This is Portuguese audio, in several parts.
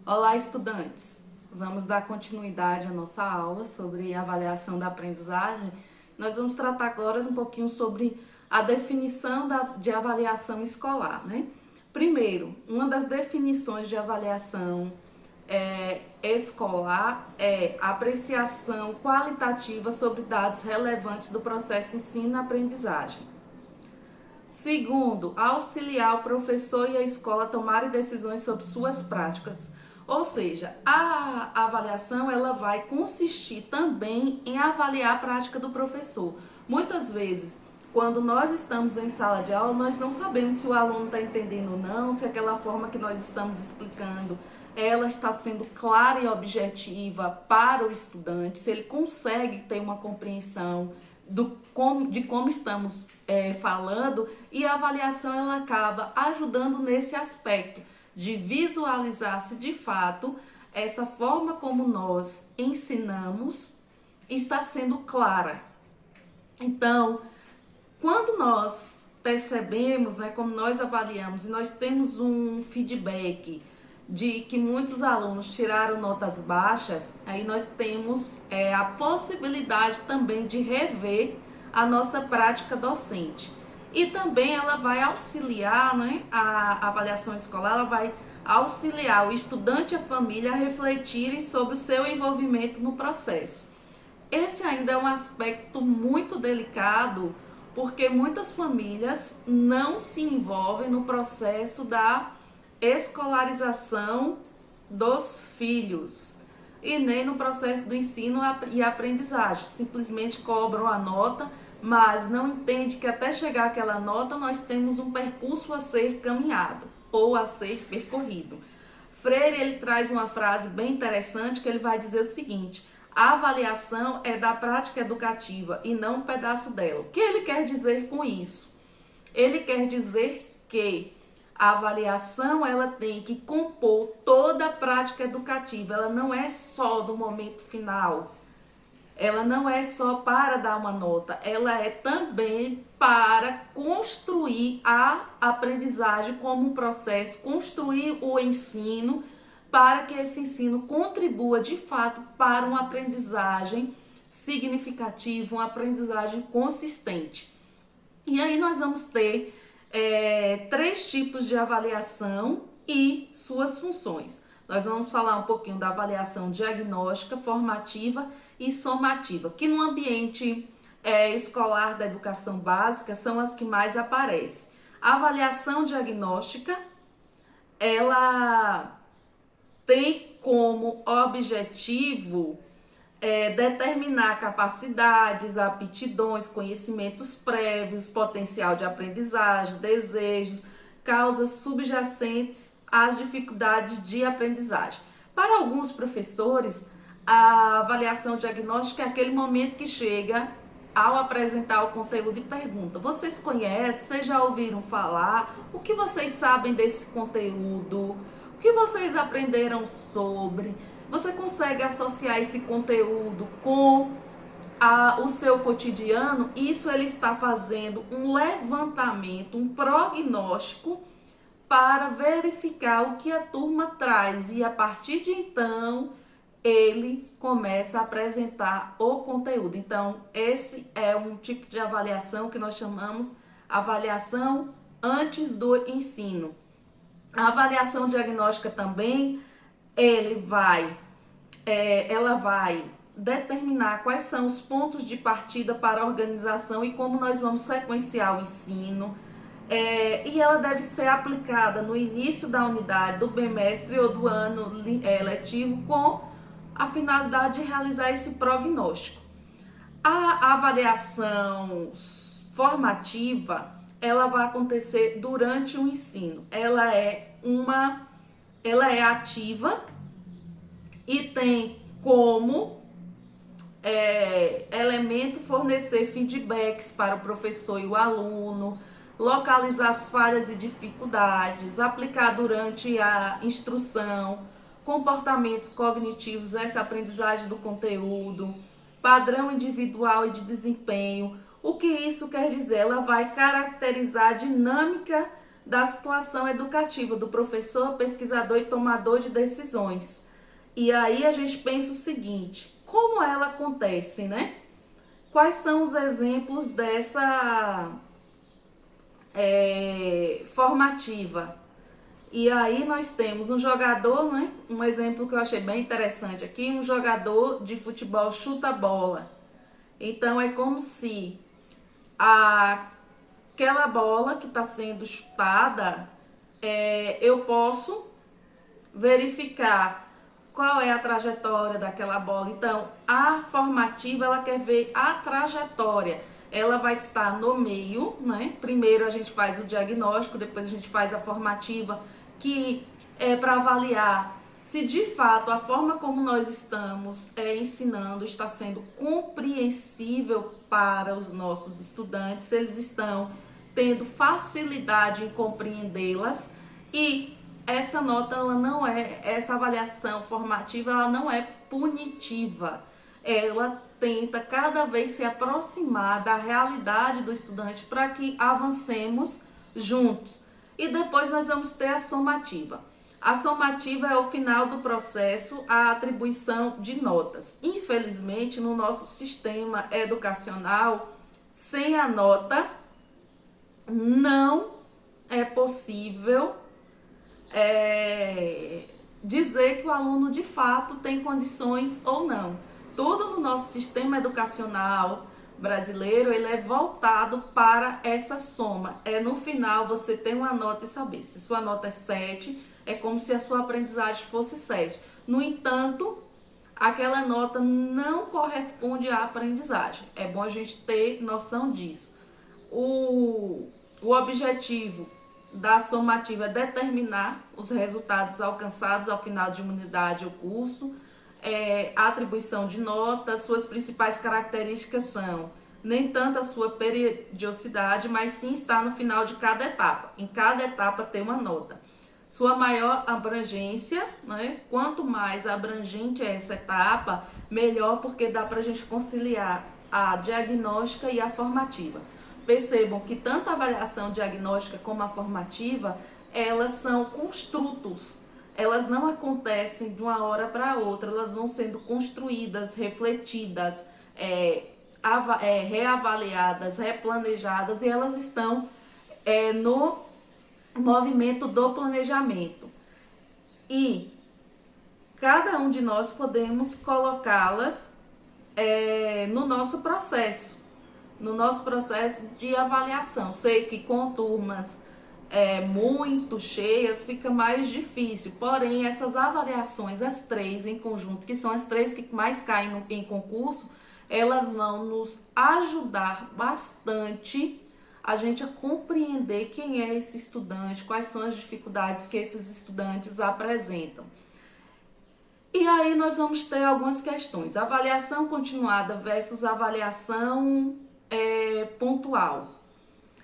Olá, estudantes! Vamos dar continuidade à nossa aula sobre avaliação da aprendizagem. Nós vamos tratar agora um pouquinho sobre a definição de avaliação escolar, né? Primeiro, uma das definições de avaliação escolar é apreciação qualitativa sobre dados relevantes do processo ensino-aprendizagem. Segundo, auxiliar o professor e a escola a tomarem decisões sobre suas práticas. Ou seja, a avaliação ela vai consistir também em avaliar a prática do professor. Muitas vezes, quando nós estamos em sala de aula, nós não sabemos se o aluno está entendendo ou não, se aquela forma que nós estamos explicando, ela está sendo clara e objetiva para o estudante, se ele consegue ter uma compreensão de como estamos falando, e a avaliação ela acaba ajudando nesse aspecto de visualizar se de fato essa forma como nós ensinamos está sendo clara. Então, quando nós percebemos, como nós avaliamos e nós temos um feedback de que muitos alunos tiraram notas baixas, aí nós temos a possibilidade também de rever a nossa prática docente. E também ela vai auxiliar, a avaliação escolar, ela vai auxiliar o estudante e a família a refletirem sobre o seu envolvimento no processo. Esse ainda é um aspecto muito delicado, porque muitas famílias não se envolvem no processo da escolarização dos filhos e nem no processo do ensino e aprendizagem. Simplesmente cobram a nota, mas não entende que até chegar àquela nota nós temos um percurso a ser caminhado ou a ser percorrido. Freire ele traz uma frase bem interessante que ele vai dizer o seguinte: a avaliação é da prática educativa e não um pedaço dela. O que ele quer dizer com isso? Ele quer dizer que a avaliação ela tem que compor toda a prática educativa, ela não é só do momento final, ela não é só para dar uma nota, ela é também para construir a aprendizagem como um processo, construir o ensino para que esse ensino contribua de fato para uma aprendizagem significativa, uma aprendizagem consistente. E aí nós vamos ter três tipos de avaliação e suas funções. Nós vamos falar um pouquinho da avaliação diagnóstica, formativa e somativa, que no ambiente escolar da educação básica são as que mais aparecem. A avaliação diagnóstica, ela tem como objetivo determinar capacidades, aptidões, conhecimentos prévios, potencial de aprendizagem, desejos, causas subjacentes às dificuldades de aprendizagem. Para alguns professores, a avaliação diagnóstica é aquele momento que chega ao apresentar o conteúdo e pergunta: vocês conhecem? Vocês já ouviram falar? O que vocês sabem desse conteúdo? O que vocês aprenderam sobre? Você consegue associar esse conteúdo com o seu cotidiano? Isso ele está fazendo um levantamento, um prognóstico para verificar o que a turma traz, e a partir de então ele começa a apresentar o conteúdo. Então esse é um tipo de avaliação que nós chamamos avaliação antes do ensino. A avaliação diagnóstica também ela vai determinar quais são os pontos de partida para a organização e como nós vamos sequenciar o ensino. E ela deve ser aplicada no início da unidade, do bimestre ou do ano letivo, com a finalidade de realizar esse prognóstico. A avaliação formativa, ela vai acontecer durante o ensino. Ela é ativa e tem como elemento fornecer feedbacks para o professor e o aluno, localizar as falhas e dificuldades, aplicar durante a instrução comportamentos cognitivos, essa aprendizagem do conteúdo, padrão individual e de desempenho. O que isso quer dizer? Ela vai caracterizar a dinâmica da situação educativa do professor, pesquisador e tomador de decisões. E aí a gente pensa o seguinte, como ela acontece, né? Quais são os exemplos dessa formativa? E aí nós temos um jogador, né? Um exemplo que eu achei bem interessante aqui, um jogador de futebol chuta a bola. Então é como se aquela bola que está sendo chutada, eu posso verificar qual é a trajetória daquela bola. Então, a formativa, ela quer ver a trajetória. Ela vai estar no meio, né? Primeiro a gente faz o diagnóstico, depois a gente faz a formativa, que é para avaliar se de fato a forma como nós estamos ensinando está sendo compreensível para os nossos estudantes, se eles estão tendo facilidade em compreendê-las. E essa nota, ela não é, essa avaliação formativa, ela não é punitiva. Ela tenta cada vez se aproximar da realidade do estudante para que avancemos juntos. E depois nós vamos ter a somativa. A somativa é o final do processo, a atribuição de notas. Infelizmente, no nosso sistema educacional, sem a nota, não é possível dizer que o aluno de fato tem condições ou não. Tudo no nosso sistema educacional brasileiro, ele é voltado para essa soma. No final você tem uma nota e saber se sua nota é 7, é como se a sua aprendizagem fosse 7. No entanto, aquela nota não corresponde à aprendizagem. É bom a gente ter noção disso. O objetivo da somativa é determinar os resultados alcançados ao final de uma unidade ou curso. A atribuição de notas, suas principais características são nem tanto a sua periodicidade, mas sim estar no final de cada etapa. Em cada etapa tem uma nota. Sua maior abrangência, né? Quanto mais abrangente é essa etapa, melhor, porque dá para a gente conciliar a diagnóstica e a formativa. Percebam que tanto a avaliação diagnóstica como a formativa, elas são construtos. Elas não acontecem de uma hora para outra, elas vão sendo construídas, refletidas, reavaliadas, replanejadas, e elas estão no movimento do planejamento. E cada um de nós podemos colocá-las no nosso processo de avaliação. Sei que com turmas muito cheias fica mais difícil, porém essas avaliações, as três em conjunto, que são as três que mais caem em concurso, elas vão nos ajudar bastante a gente a compreender quem é esse estudante, quais são as dificuldades que esses estudantes apresentam. E aí nós vamos ter algumas questões. Avaliação continuada versus avaliação pontual.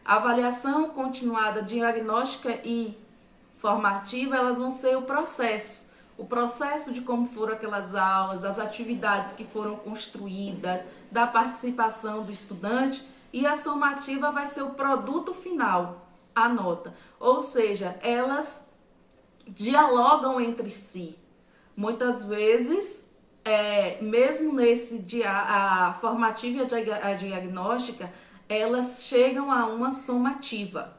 A avaliação continuada, diagnóstica e formativa, elas vão ser o processo de como foram aquelas aulas, das atividades que foram construídas, da participação do estudante, e a somativa vai ser o produto final, a nota. Ou seja, elas dialogam entre si. Muitas vezes, mesmo nesse a formativa e a diagnóstica, elas chegam a uma somativa.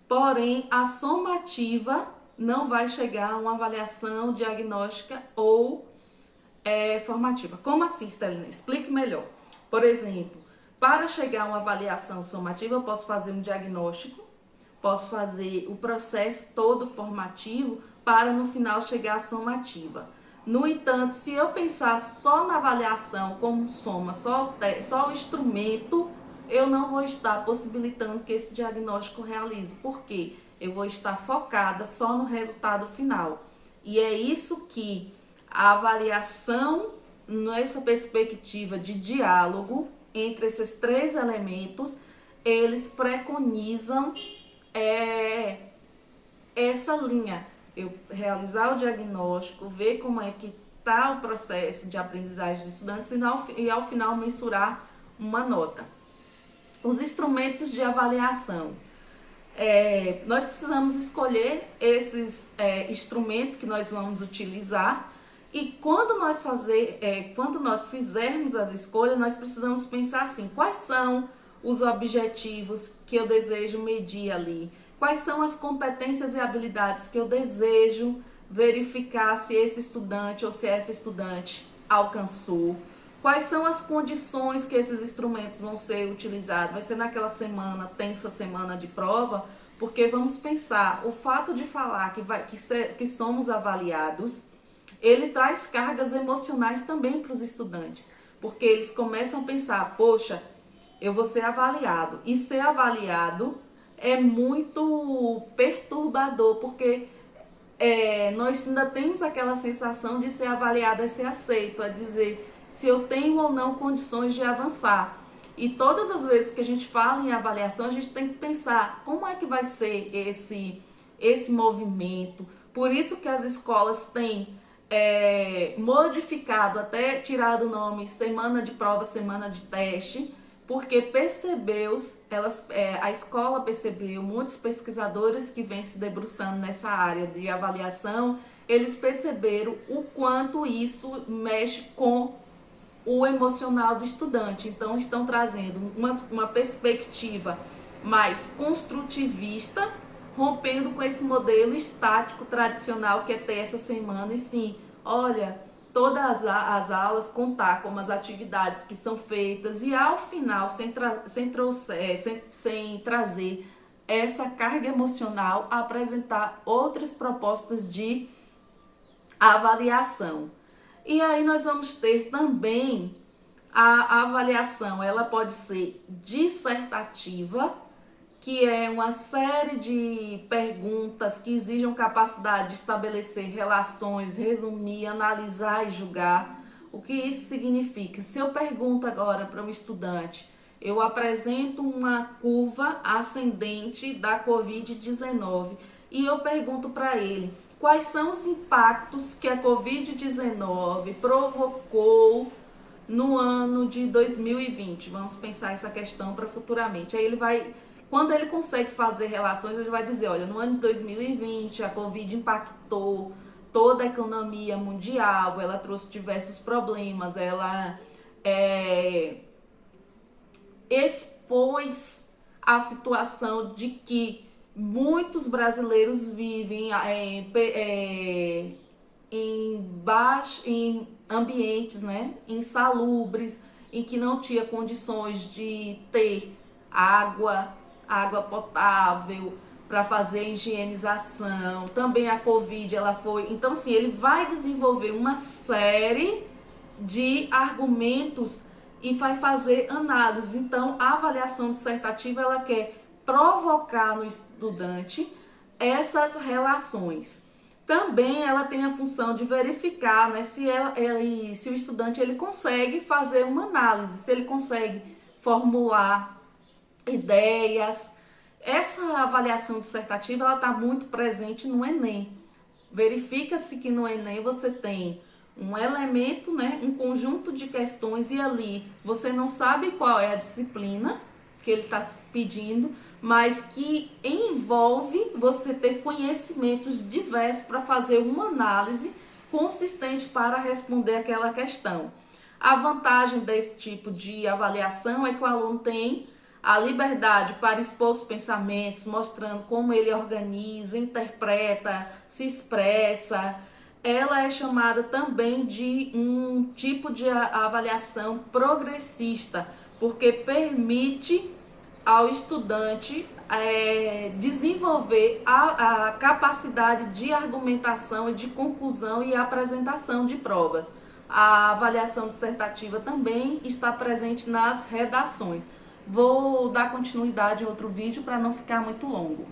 Porém, a somativa não vai chegar a uma avaliação diagnóstica ou formativa. Como assim, Stelina? Explique melhor. Por exemplo, para chegar a uma avaliação somativa, eu posso fazer um diagnóstico, posso fazer o processo todo formativo para no final chegar à somativa. No entanto, se eu pensar só na avaliação como soma, só o instrumento, eu não vou estar possibilitando que esse diagnóstico realize. Por quê? Eu vou estar focada só no resultado final. E é isso que a avaliação, nessa perspectiva de diálogo entre esses três elementos, eles preconizam essa linha. Eu realizar o diagnóstico, ver como é que está o processo de aprendizagem dos estudantes e ao final mensurar uma nota. Os instrumentos de avaliação. nós precisamos escolher esses instrumentos que nós vamos utilizar. E quando nós fizermos as escolhas, nós precisamos pensar assim: quais são os objetivos que eu desejo medir ali? Quais são as competências e habilidades que eu desejo verificar se esse estudante ou se essa estudante alcançou? Quais são as condições que esses instrumentos vão ser utilizados? Vai ser naquela semana, tensa semana de prova? Porque vamos pensar, o fato de falar que somos avaliados, ele traz cargas emocionais também para os estudantes. Porque eles começam a pensar: poxa, eu vou ser avaliado. E ser avaliado é muito perturbador, porque nós ainda temos aquela sensação de ser avaliado é ser aceito, é dizer se eu tenho ou não condições de avançar. E todas as vezes que a gente fala em avaliação, a gente tem que pensar como é que vai ser esse movimento. Por isso que as escolas têm modificado, até tirado o nome semana de prova, semana de teste, porque a escola percebeu, muitos pesquisadores que vêm se debruçando nessa área de avaliação, eles perceberam o quanto isso mexe com o emocional do estudante. Então estão trazendo uma perspectiva mais construtivista, rompendo com esse modelo estático tradicional que é ter essa semana e sim, olha, todas as aulas contar como as atividades que são feitas e ao final, sem trazer essa carga emocional, apresentar outras propostas de avaliação. E aí nós vamos ter também a avaliação, ela pode ser dissertativa, que é uma série de perguntas que exijam capacidade de estabelecer relações, resumir, analisar e julgar. O que isso significa? Se eu pergunto agora para um estudante, eu apresento uma curva ascendente da Covid-19 e eu pergunto para ele quais são os impactos que a Covid-19 provocou no ano de 2020. Vamos pensar essa questão para futuramente. Aí ele vai... Quando ele consegue fazer relações, ele vai dizer, olha, no ano de 2020 a Covid impactou toda a economia mundial, ela trouxe diversos problemas, ela expôs a situação de que muitos brasileiros vivem em ambientes, né, insalubres, em que não tinha condições de ter água potável para fazer higienização. Também a Covid, ela foi... Então, assim, ele vai desenvolver uma série de argumentos e vai fazer análise. Então, a avaliação dissertativa, ela quer provocar no estudante essas relações. Também ela tem a função de verificar, né, se o estudante ele consegue fazer uma análise, se ele consegue formular ideias. Essa avaliação dissertativa ela está muito presente no Enem. Verifica-se que no Enem você tem um elemento, né, um conjunto de questões e ali você não sabe qual é a disciplina que ele está pedindo, mas que envolve você ter conhecimentos diversos para fazer uma análise consistente para responder aquela questão. A vantagem desse tipo de avaliação é que o aluno tem a liberdade para expor os pensamentos, mostrando como ele organiza, interpreta, se expressa. Ela é chamada também de um tipo de avaliação progressista, porque permite ao estudante desenvolver a capacidade de argumentação e de conclusão e apresentação de provas. A avaliação dissertativa também está presente nas redações. Vou dar continuidade em outro vídeo para não ficar muito longo.